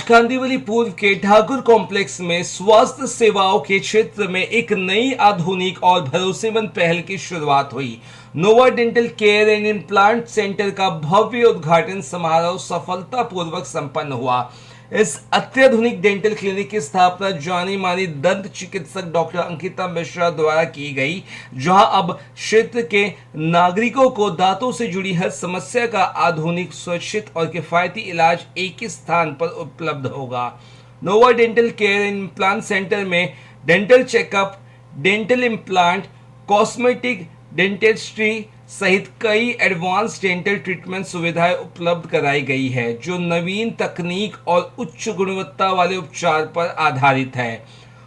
कांदिवली पूर्व के ठाकुर कॉम्प्लेक्स में स्वास्थ्य सेवाओं के क्षेत्र में एक नई आधुनिक और भरोसेमंद पहल की शुरुआत हुई। Nova dental care and implant centre का भव्य उद्घाटन समारोह सफलतापूर्वक संपन्न हुआ। इस अत्याधुनिक डेंटल क्लिनिक की स्थापना जानी मानी दंत चिकित्सक डॉक्टर अंकिता मिश्रा द्वारा की गई, जहां अब क्षेत्र के नागरिकों को दांतों से जुड़ी हर समस्या का आधुनिक, सुरक्षित और किफायती इलाज एक ही स्थान पर उपलब्ध होगा। Nova dental care and implant centre में dental checkup, dental implant, cosmetic, dentistry सहित कई एडवांस डेंटल ट्रीटमेंट सुविधाएं उपलब्ध कराई गई है, जो नवीन तकनीक और उच्च गुणवत्ता वाले उपचार पर आधारित है।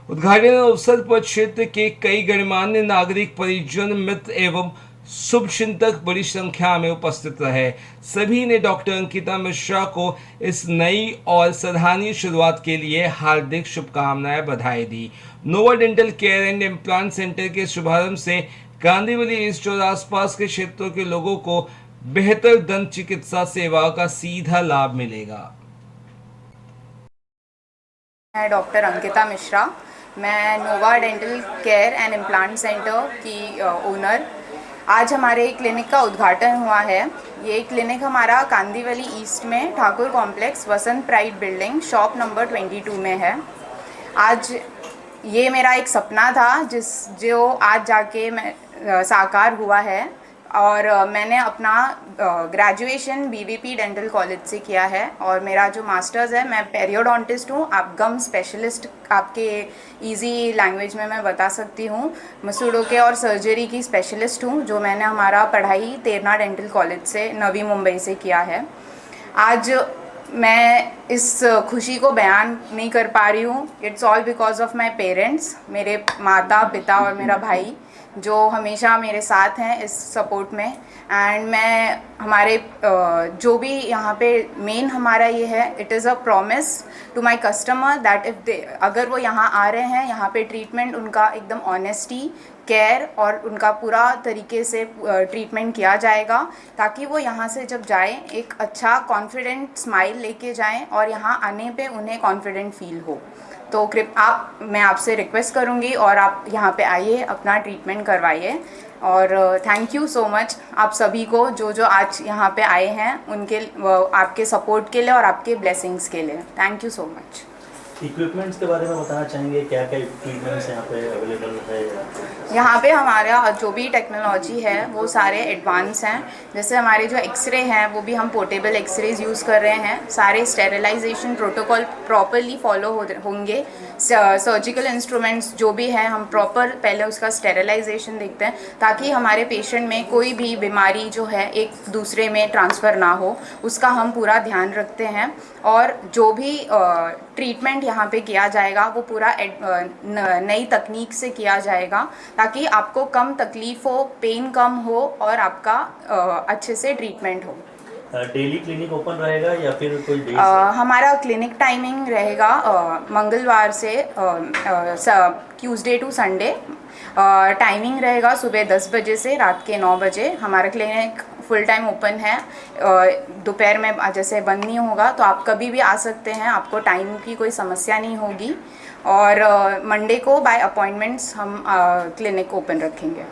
उद्घाटन अवसर पर क्षेत्र के कई गणमान्य नागरिक, परिजन, मित्र एवं शुभचिंतक बड़ी संख्या में उपस्थित रहे। सभी ने डॉक्टर अंकिता मिश्रा को इस नई और सराहनीय शुरुआत के लिए हार्दिक शुभकामनाएं, बधाई दी। Nova dental care and implant centre के शुभारंभ से कांदिवली ईस्ट और आसपास के क्षेत्रों के लोगों को बेहतर दंत चिकित्सा सेवाओं का सीधा लाभ मिलेगा। मैं डॉक्टर अंकिता मिश्रा, मैं Nova dental care and implant centre की ओनर। आज हमारे क्लिनिक का उद्घाटन हुआ है। ये क्लिनिक हमारा कांदिवली ईस्ट में ठाकुर कॉम्प्लेक्स, वसंत प्राइड बिल्डिंग, शॉप नंबर 22 में है। आज ये मेरा एक सपना था जो आज जाके मैं साकार हुआ है, और मैंने अपना ग्रेजुएशन बीवीपी डेंटल कॉलेज से किया है, और मेरा जो मास्टर्स है, मैं पेरियोडोंटिस्ट हूँ। आप गम स्पेशलिस्ट, आपके इजी लैंग्वेज में मैं बता सकती हूँ, मसूड़ों और सर्जरी की स्पेशलिस्ट हूँ, जो मैंने हमारा पढ़ाई तेरना डेंटल कॉलेज से नवी मुंबई से किया है। आज मैं इस खुशी को बयान नहीं कर पा रही हूँ। It's all because of my parents, मेरे माता पिता और मेरा भाई, जो हमेशा मेरे साथ हैं इस सपोर्ट में। एंड मैं हमारे जो भी यहाँ पे मेन हमारा ये है, it is a promise to my customer that if they, अगर वो यहाँ आ रहे हैं, यहाँ पे ट्रीटमेंट उनका एकदम ऑनेस्टी, केयर और उनका पूरा तरीके से ट्रीटमेंट किया जाएगा, ताकि वो यहाँ से जब जाएं एक अच्छा कॉन्फिडेंट स्माइल लेके जाएं और यहाँ आने पे उन्हें कॉन्फिडेंट फील हो। तो मैं आपसे रिक्वेस्ट करूँगी, और आप यहाँ पे आइए, अपना ट्रीटमेंट करवाइए। और थैंक यू सो मच आप सभी को जो आज यहाँ पे आए हैं, उनके आपके सपोर्ट के लिए और आपके ब्लेसिंग्स के लिए। Thank you so much. Equipments के बारे में बताना चाहेंगे, क्या क्या इक्विपमेंट्स यहाँ पे अवेलेबल है? यहाँ पे हमारा जो भी टेक्नोलॉजी है वो सारे एडवांस हैं। जैसे हमारे जो एक्सरे हैं वो भी हम पोर्टेबल एक्सरेज यूज़ कर रहे हैं। सारे स्टेरिलाइजेशन प्रोटोकॉल प्रॉपरली फॉलो होंगे। सर्जिकल इंस्ट्रूमेंट्स जो भी हैं, हम प्रॉपर पहले उसका स्टेरिलाइजेशन देखते हैं, ताकि हमारे पेशेंट में कोई भी बीमारी जो है एक दूसरे में ट्रांसफ़र ना हो, उसका हम पूरा ध्यान रखते हैं। और जो भी ट्रीटमेंट यहाँ पे किया जाएगा वो पूरा नई तकनीक से किया जाएगा, ताकि आपको कम तकलीफ़ हो, पेन कम हो और आपका अच्छे से ट्रीटमेंट हो। डेली क्लिनिक ओपन रहेगा या फिर कोई डेज? हमारा क्लिनिक टाइमिंग रहेगा मंगलवार से ट्यूसडे टू संडे। टाइमिंग रहेगा सुबह 10 बजे से रात के 9 बजे। हमारा क्लिनिक फुल टाइम ओपन है। दोपहर में जैसे बंद नहीं होगा, तो आप कभी भी आ सकते हैं, आपको टाइम की कोई समस्या नहीं होगी। और मंडे को बाय अपॉइंटमेंट्स हम क्लिनिक ओपन रखेंगे।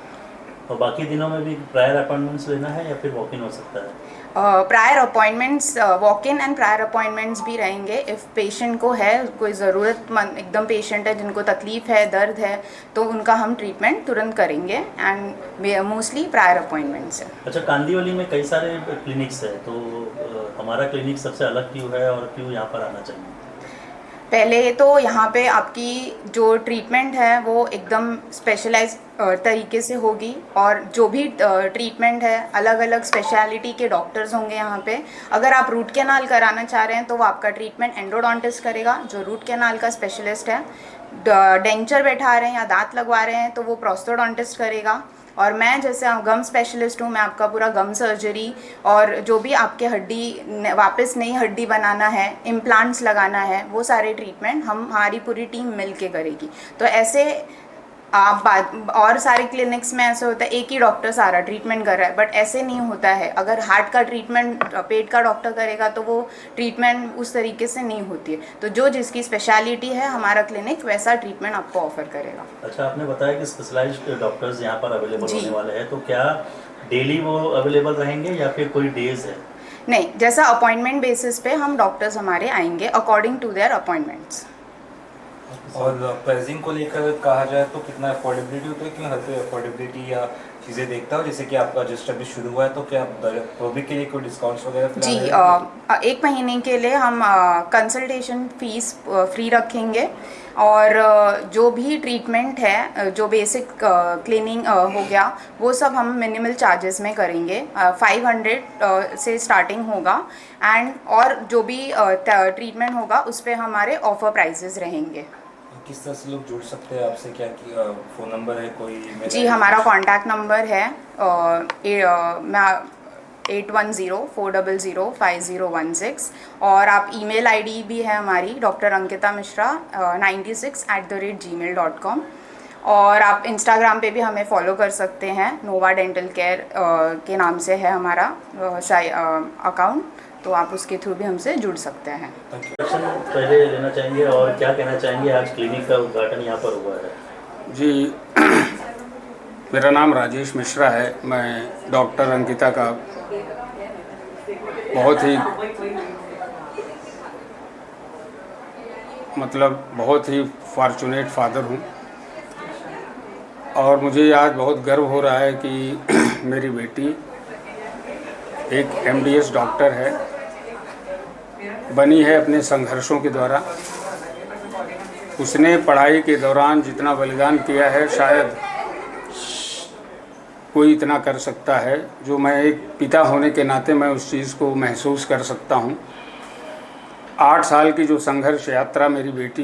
और बाकी दिनों में भी प्रायर अपॉइंटमेंट्स लेना है या फिर वॉक इन हो सकता है? Prior appointments, walk in and prior appointments भी रहेंगे। इफ़ पेशेंट को है, कोई ज़रूरतमंद एकदम पेशेंट है जिनको तकलीफ़ है, दर्द है, तो उनका हम ट्रीटमेंट तुरंत करेंगे। एंड मोस्टली प्रायर अपॉइंटमेंट्स है। अच्छा, कांदिवली में कई सारे क्लिनिक्स है, तो हमारा क्लिनिक सबसे अलग क्यों है और क्यों यहाँ पर आना चाहिए? पहले तो यहाँ पे आपकी जो ट्रीटमेंट है वो एकदम स्पेशलाइज तरीके से होगी, और जो भी ट्रीटमेंट है अलग अलग स्पेशलिटी के डॉक्टर्स होंगे यहाँ पे। अगर आप रूट कैनाल कराना चाह रहे हैं तो वो आपका ट्रीटमेंट एंडोडोंटिस्ट करेगा, जो रूट कैनाल का स्पेशलिस्ट है। डेंचर बैठा रहे हैं या दांत लगवा रहे हैं तो वो प्रोस्थोडोंटिस्ट करेगा। और मैं जैसे गम स्पेशलिस्ट हूँ, मैं आपका पूरा गम सर्जरी और जो भी आपके हड्डी वापस नई हड्डी बनाना है, इम्प्लांट्स लगाना है, वो सारे ट्रीटमेंट हमारी पूरी टीम मिल के करेगी। तो ऐसे और सारे क्लिनिक्स में ऐसे होता है एक ही डॉक्टर सारा ट्रीटमेंट कर रहा है, बट ऐसे नहीं होता है। अगर हार्ट का ट्रीटमेंट पेट का डॉक्टर करेगा तो वो ट्रीटमेंट उस तरीके से नहीं होती है। तो जो जिसकी स्पेशलिटी है हमारा क्लिनिक वैसा ट्रीटमेंट आपको ऑफर करेगा। अच्छा, आपने बताया कि स्पेशलाइज्ड डॉक्टर्स यहाँ पर अवेलेबल जी। होने वाले हैं, तो क्या डेली वो अवेलेबल रहेंगे या फिर कोई डेज है? नहीं, जैसा अपॉइंटमेंट बेसिस पे हम डॉक्टर्स हमारे आएंगे अकॉर्डिंग टू देयर अपॉइंटमेंट्स। और प्राइसिंग को लेकर कहा जाए तो कितना अफोर्डेबिलिटी होता है, क्यों हर कोई अफोर्डेबिलिटी या चीज़ें देखता हो? जैसे कि आपका जस्ट अभी शुरू हुआ है, तो क्या पब्लिक के लिए कोई डिस्काउंट्स वगैरह जी, फिलहाल है? एक महीने के लिए हम कंसल्टेशन फीस फ्री रखेंगे, और जो भी ट्रीटमेंट है, जो बेसिक क्लीनिंग हो गया, वो सब हम मिनिमल चार्जेस में करेंगे। 500 से स्टार्टिंग होगा, एंड और जो भी ट्रीटमेंट होगा उस पर हमारे ऑफर प्राइसेस रहेंगे। किस तरह से लोग जुड़ सकते हैं आपसे? क्या फ़ोन नंबर है कोई? जी, हमारा कॉन्टैक्ट नंबर है 8104005016, और आप ईमेल आईडी भी है हमारी drankita.mishra96@gmail.com, और आप इंस्टाग्राम पे भी हमें फॉलो कर सकते हैं। नोवा डेंटल केयर के नाम से है हमारा अकाउंट, तो आप उसके थ्रू भी हमसे जुड़ सकते हैं। क्वेश्चन पहले लेना चाहेंगे और क्या कहना चाहेंगे, आज क्लिनिक का उद्घाटन यहाँ पर हुआ है? जी, मेरा नाम राजेश मिश्रा है। मैं डॉक्टर अंकिता का बहुत ही फॉर्चुनेट फादर हूँ, और मुझे आज बहुत गर्व हो रहा है कि मेरी बेटी एक MDS डॉक्टर है, बनी है अपने संघर्षों के द्वारा। उसने पढ़ाई के दौरान जितना बलिदान किया है, शायद कोई इतना कर सकता है, जो मैं एक पिता होने के नाते मैं उस चीज़ को महसूस कर सकता हूँ। 8 साल की जो संघर्ष यात्रा मेरी बेटी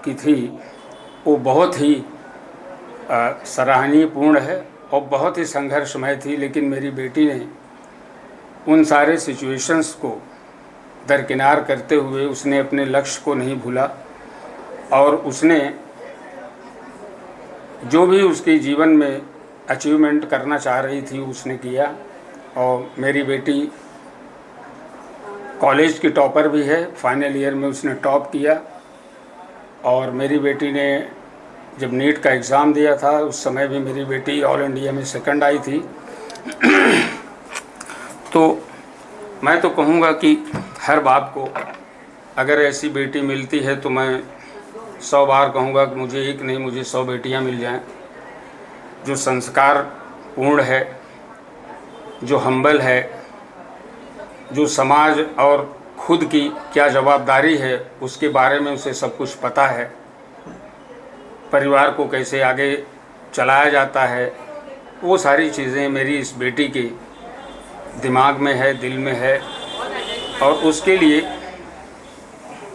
की थी, वो बहुत ही सराहनीयपूर्ण है और बहुत ही संघर्षमय थी, लेकिन मेरी बेटी ने उन सारे सिचुएशंस को दरकिनार करते हुए उसने अपने लक्ष्य को नहीं भूला, और उसने जो भी उसके जीवन में अचीवमेंट करना चाह रही थी उसने किया। और मेरी बेटी कॉलेज की टॉपर भी है, फाइनल ईयर में उसने टॉप किया। और मेरी बेटी ने जब नीट का एग्ज़ाम दिया था, उस समय भी मेरी बेटी ऑल इंडिया में सेकंड आई थी। तो मैं तो कहूँगा कि हर बाप को अगर ऐसी बेटी मिलती है तो मैं 100 बार कहूँगा कि मुझे एक नहीं, मुझे 100 बेटियाँ मिल जाएं, जो संस्कार पूर्ण है, जो हम्बल है, जो समाज और खुद की क्या जवाबदारी है उसके बारे में उसे सब कुछ पता है, परिवार को कैसे आगे चलाया जाता है, वो सारी चीज़ें मेरी इस बेटी के दिमाग में है, दिल में है। और उसके लिए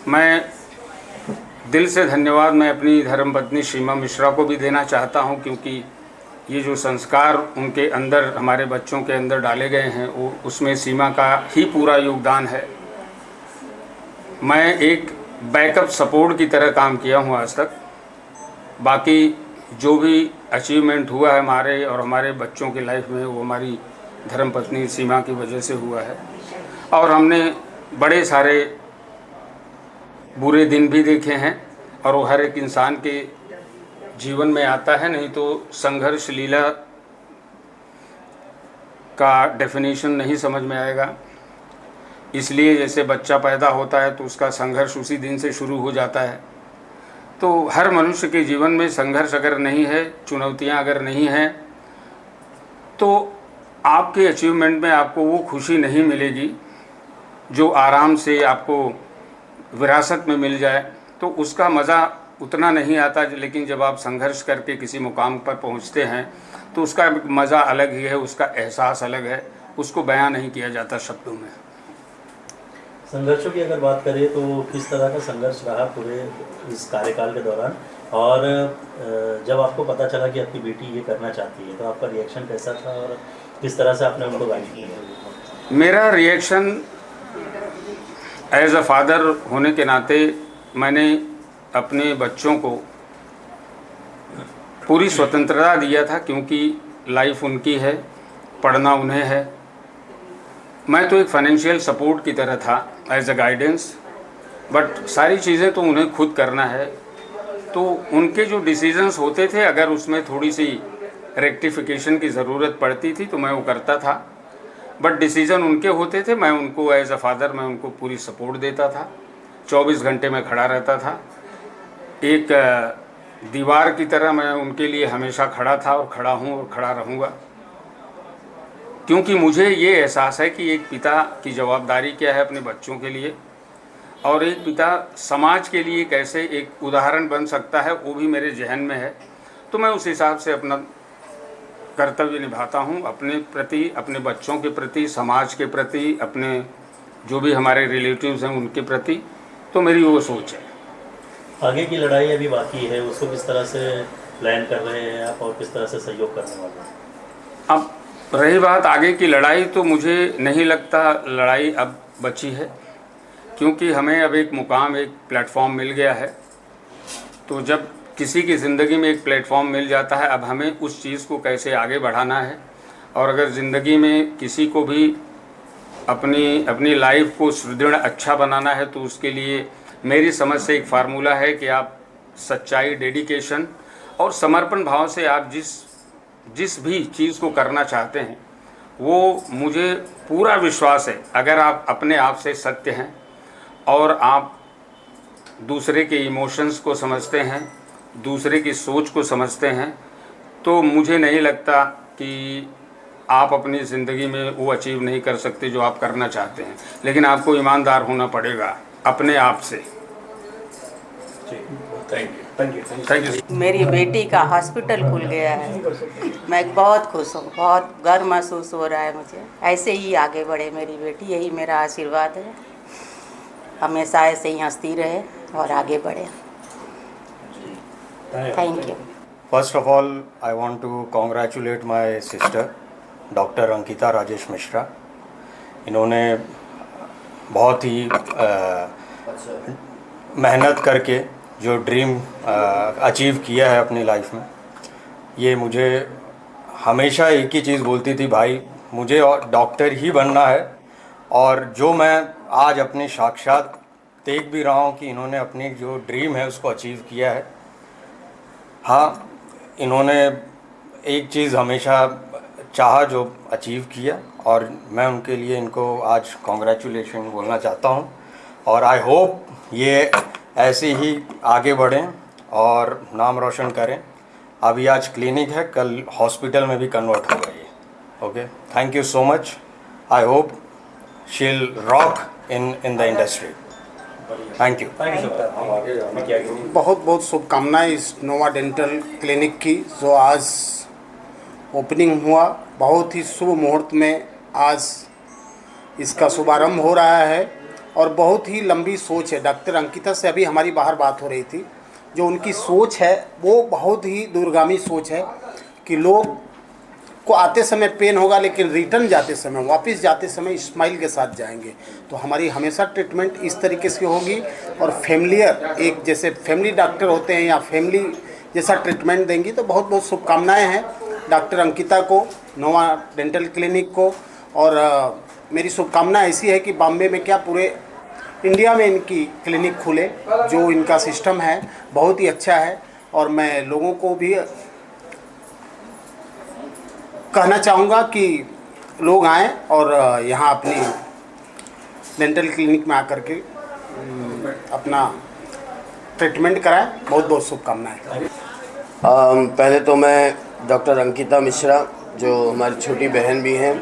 मैं दिल से धन्यवाद मैं अपनी धर्मपत्नी सीमा मिश्रा को भी देना चाहता हूं, क्योंकि ये जो संस्कार उनके अंदर, हमारे बच्चों के अंदर डाले गए हैं, वो उसमें सीमा का ही पूरा योगदान है। मैं एक बैकअप सपोर्ट की तरह काम किया हूं आज तक। बाकी जो भी अचीवमेंट हुआ है हमारे और हमारे बच्चों की लाइफ में, वो हमारी धर्मपत्नी सीमा की वजह से हुआ है। और हमने बड़े सारे बुरे दिन भी देखे हैं, और वो हर एक इंसान के जीवन में आता है, नहीं तो संघर्ष लीला का डेफिनेशन नहीं समझ में आएगा। इसलिए जैसे बच्चा पैदा होता है तो उसका संघर्ष उसी दिन से शुरू हो जाता है। तो हर मनुष्य के जीवन में संघर्ष अगर नहीं है, चुनौतियां अगर नहीं हैं, तो आपके अचीवमेंट में आपको वो खुशी नहीं मिलेगी जो आराम से आपको विरासत में मिल जाए, तो उसका मज़ा उतना नहीं आता। लेकिन जब आप संघर्ष करके किसी मुकाम पर पहुंचते हैं तो उसका मज़ा अलग ही है, उसका एहसास अलग है, उसको बयां नहीं किया जाता शब्दों में। संघर्षों की अगर बात करें तो किस तरह का संघर्ष रहा पूरे इस कार्यकाल के दौरान, और जब आपको पता चला कि आपकी बेटी ये करना चाहती है तो आपका रिएक्शन कैसा था और किस तरह से आपने उनको गाइड किया? मेरा रिएक्शन एज अ फादर होने के नाते, मैंने अपने बच्चों को पूरी स्वतंत्रता दिया था, क्योंकि लाइफ उनकी है, पढ़ना उन्हें है। मैं तो एक फाइनेंशियल सपोर्ट की तरह था, एज अ गाइडेंस, बट सारी चीज़ें तो उन्हें खुद करना है। तो उनके जो डिसीजंस होते थे, अगर उसमें थोड़ी सी रेक्टिफिकेशन की ज़रूरत पड़ती थी तो मैं वो करता था, बट डिसीज़न उनके होते थे। मैं उनको एज अ फादर मैं उनको पूरी सपोर्ट देता था, 24 घंटे में खड़ा रहता था। एक दीवार की तरह मैं उनके लिए हमेशा खड़ा था और खड़ा हूँ और खड़ा रहूँगा, क्योंकि मुझे ये एहसास है कि एक पिता की जवाबदारी क्या है अपने बच्चों के लिए, और एक पिता समाज के लिए कैसे एक उदाहरण बन सकता है, वो भी मेरे जहन में है। तो मैं उस हिसाब से अपना कर्तव्य निभाता हूँ अपने प्रति, अपने बच्चों के प्रति, समाज के प्रति, अपने जो भी हमारे रिलेटिव्स हैं उनके प्रति। तो मेरी वो सोच है। आगे की लड़ाई अभी बाकी है, उसको किस तरह से प्लान कर रहे हैं आप और किस तरह से सहयोग करने वाले हैं? अब रही बात आगे की लड़ाई, तो मुझे नहीं लगता लड़ाई अब बची है, क्योंकि हमें अब एक मुकाम, एक प्लेटफॉर्म मिल गया है। तो जब किसी की ज़िंदगी में एक प्लेटफॉर्म मिल जाता है, अब हमें उस चीज़ को कैसे आगे बढ़ाना है। और अगर ज़िंदगी में किसी को भी अपनी लाइफ को सुदृढ़ अच्छा बनाना है, तो उसके लिए मेरी समझ से एक फार्मूला है कि आप सच्चाई, डेडिकेशन और समर्पण भाव से आप जिस भी चीज़ को करना चाहते हैं, वो मुझे पूरा विश्वास है, अगर आप अपने आप से सत्य हैं और आप दूसरे के इमोशंस को समझते हैं, दूसरे की सोच को समझते हैं, तो मुझे नहीं लगता कि आप अपनी ज़िंदगी में वो अचीव नहीं कर सकते जो आप करना चाहते हैं। लेकिन आपको ईमानदार होना पड़ेगा अपने आप से। Thank you. मेरी बेटी का हॉस्पिटल खुल गया है, मैं बहुत खुश हूँ, बहुत गर्व महसूस हो रहा है मुझे। ऐसे ही आगे बढ़े मेरी बेटी, यही मेरा आशीर्वाद है। हमेशा ऐसे ही हंसती रहे और आगे बढ़े। Thank you. First of all, I want to congratulate my sister, doctor Ankita Rajesh Mishra. इन्होंने बहुत ही मेहनत करके जो ड्रीम अचीव किया है अपनी लाइफ में। ये मुझे हमेशा एक ही चीज़ बोलती थी, भाई मुझे डॉक्टर ही बनना है। और जो मैं आज अपने साक्षात देख भी रहा हूँ कि इन्होंने अपनी जो ड्रीम है उसको अचीव किया है। हाँ, इन्होंने एक चीज़ हमेशा चाहा जो अचीव किया, और मैं उनके लिए इनको आज कॉन्ग्रेचुलेशन बोलना चाहता हूँ। और आई होप ये ऐसे ही आगे बढ़ें और नाम रोशन करें। अभी आज क्लिनिक है, कल हॉस्पिटल में भी कन्वर्ट होगा ये। Okay, thank you so much. I hope she will rock in the industry. Thank you. बहुत बहुत शुभकामनाएं इस नोवा डेंटल क्लिनिक की, जो आज ओपनिंग हुआ। बहुत ही शुभ मुहूर्त में आज इसका शुभारंभ हो रहा है, और बहुत ही लंबी सोच है। डॉक्टर अंकिता से अभी हमारी बाहर बात हो रही थी, जो उनकी सोच है वो बहुत ही दूरगामी सोच है कि लोग को आते समय पेन होगा, लेकिन रिटर्न जाते समय, वापस जाते समय स्माइल के साथ जाएंगे। तो हमारी हमेशा ट्रीटमेंट इस तरीके से होगी, और फैमिलियर, एक जैसे फैमिली डॉक्टर होते हैं या फैमिली जैसा ट्रीटमेंट देंगी। तो बहुत बहुत शुभकामनाएं हैं डॉक्टर अंकिता को, नोवा डेंटल क्लिनिक को। और मेरी शुभकामना ऐसी है कि बॉम्बे में क्या पूरे इंडिया में इनकी क्लिनिक खुले। जो इनका सिस्टम है बहुत ही अच्छा है, और मैं लोगों को भी कहना चाहूँगा कि लोग आएँ और यहाँ अपनी डेंटल क्लिनिक में आकर के अपना ट्रीटमेंट कराएं। बहुत बहुत शुभकामनाएं। पहले तो मैं डॉक्टर अंकिता मिश्रा, जो हमारी छोटी बहन भी हैं,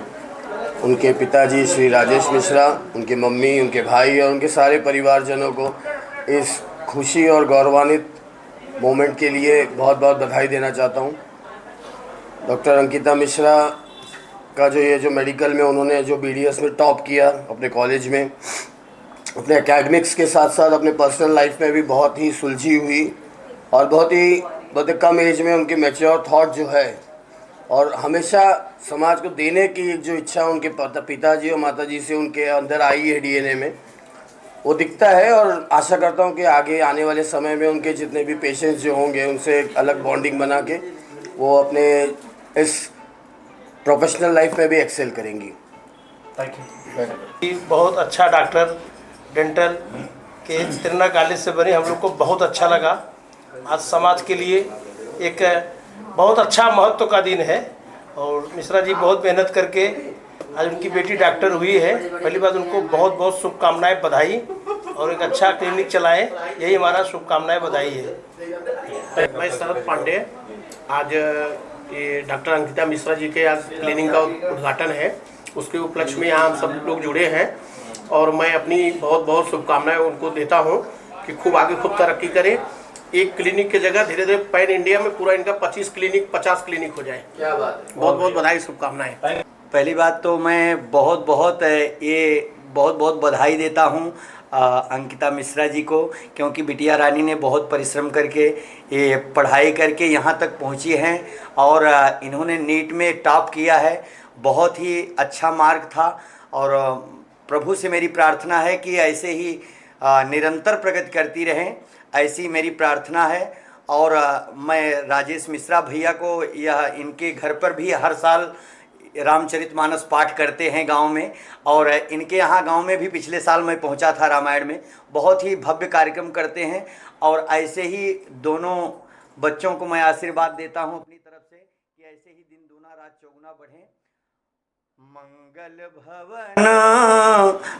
उनके पिताजी श्री राजेश मिश्रा, उनके मम्मी, उनके भाई और उनके सारे परिवारजनों को इस खुशी और गौरवान्वित मोमेंट के लिए बहुत बहुत बधाई देना चाहता हूँ। डॉक्टर अंकिता मिश्रा का जो मेडिकल में उन्होंने जो BDS में टॉप किया अपने कॉलेज में, अपने एकेडमिक्स के साथ साथ अपने पर्सनल लाइफ में भी बहुत ही सुलझी हुई, और बहुत ही कम एज में उनके मैच्योर थॉट जो है, और हमेशा समाज को देने की एक जो इच्छा उनके पिताजी और माताजी से उनके अंदर आई है DNA में, वो दिखता है। और आशा करता हूँ कि आगे आने वाले समय में उनके जितने भी पेशेंट्स जो होंगे उनसे एक अलग बॉन्डिंग बना के वो अपने इस प्रोफेशनल लाइफ में भी एक्सेल करेंगी। बहुत अच्छा डॉक्टर डेंटल के तिरना कॉलेज से बने, हम लोग को बहुत अच्छा लगा। आज समाज के लिए एक बहुत अच्छा महत्व का दिन है और मिश्रा जी बहुत मेहनत करके आज उनकी बेटी डॉक्टर हुई है। पहली बात उनको बहुत बहुत शुभकामनाएं, बधाई, और एक अच्छा क्लिनिक चलाएं, यही हमारा शुभकामनाएं, बधाई है। मैं शरद पांडे, आज ये डॉक्टर अंकिता मिश्रा जी के आज क्लिनिक का उद्घाटन है, उसके उपलक्ष्य में यहाँ हम सब लोग जुड़े हैं और मैं अपनी बहुत बहुत शुभकामनाएं उनको देता हूँ कि खूब आगे खूब तरक्की करें। एक क्लिनिक की जगह धीरे धीरे पैन इंडिया में पूरा इनका 25 क्लिनिक 50 क्लिनिक हो जाए। क्या बात है, बहुत बहुत बधाई, शुभकामनाएं। पहली बात तो मैं बहुत बहुत बधाई देता हूँ अंकिता मिश्रा जी को, क्योंकि बिटिया रानी ने बहुत परिश्रम करके ये पढ़ाई करके यहाँ तक पहुँची हैं और इन्होंने नीट में टॉप किया है। बहुत ही अच्छा मार्क था और प्रभु से मेरी प्रार्थना है कि ऐसे ही निरंतर प्रगति करती रहें, ऐसी मेरी प्रार्थना है। और मैं राजेश मिश्रा भैया को, यह इनके घर पर भी हर साल रामचरितमानस पाठ करते हैं गांव में, और इनके यहाँ गांव में भी पिछले साल मैं पहुंचा था रामायण में, बहुत ही भव्य कार्यक्रम करते हैं। और ऐसे ही दोनों बच्चों को मैं आशीर्वाद देता हूं अपनी तरफ से कि ऐसे ही दिन दूना रात चौगुना बढ़े। मंगल भवन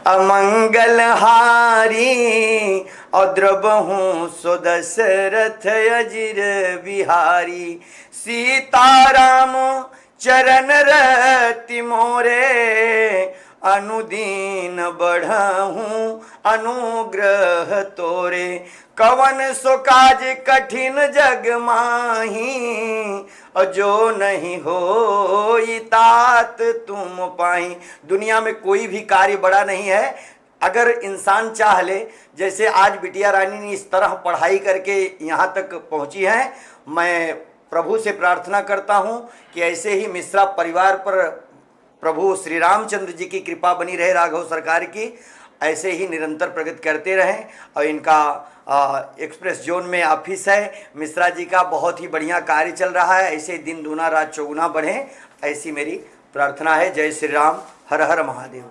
अमंगल हारी, और द्रवहूँ सो दशरथ अजिर बिहारी। सीताराम चरण रति मोरे, अनुदीन बढ़हूँ अनुग्रह तोरे। कवन सो काज कठिन जग माही, और जो नहीं हो तात तुम पाई। दुनिया में कोई भी कार्य बड़ा नहीं है अगर इंसान चाह ले। जैसे आज बिटिया रानी ने इस तरह पढ़ाई करके यहाँ तक पहुँची है, मैं प्रभु से प्रार्थना करता हूँ कि ऐसे ही मिश्रा परिवार पर प्रभु श्री रामचंद्र जी की कृपा बनी रहे, राघव सरकार की, ऐसे ही निरंतर प्रगति करते रहें। और इनका एक्सप्रेस जोन में ऑफिस है, मिश्रा जी का बहुत ही बढ़िया कार्य चल रहा है, ऐसे दिन दूना रात चौगुना बढ़ें, ऐसी मेरी प्रार्थना है। जय श्री राम, हर हर महादेव।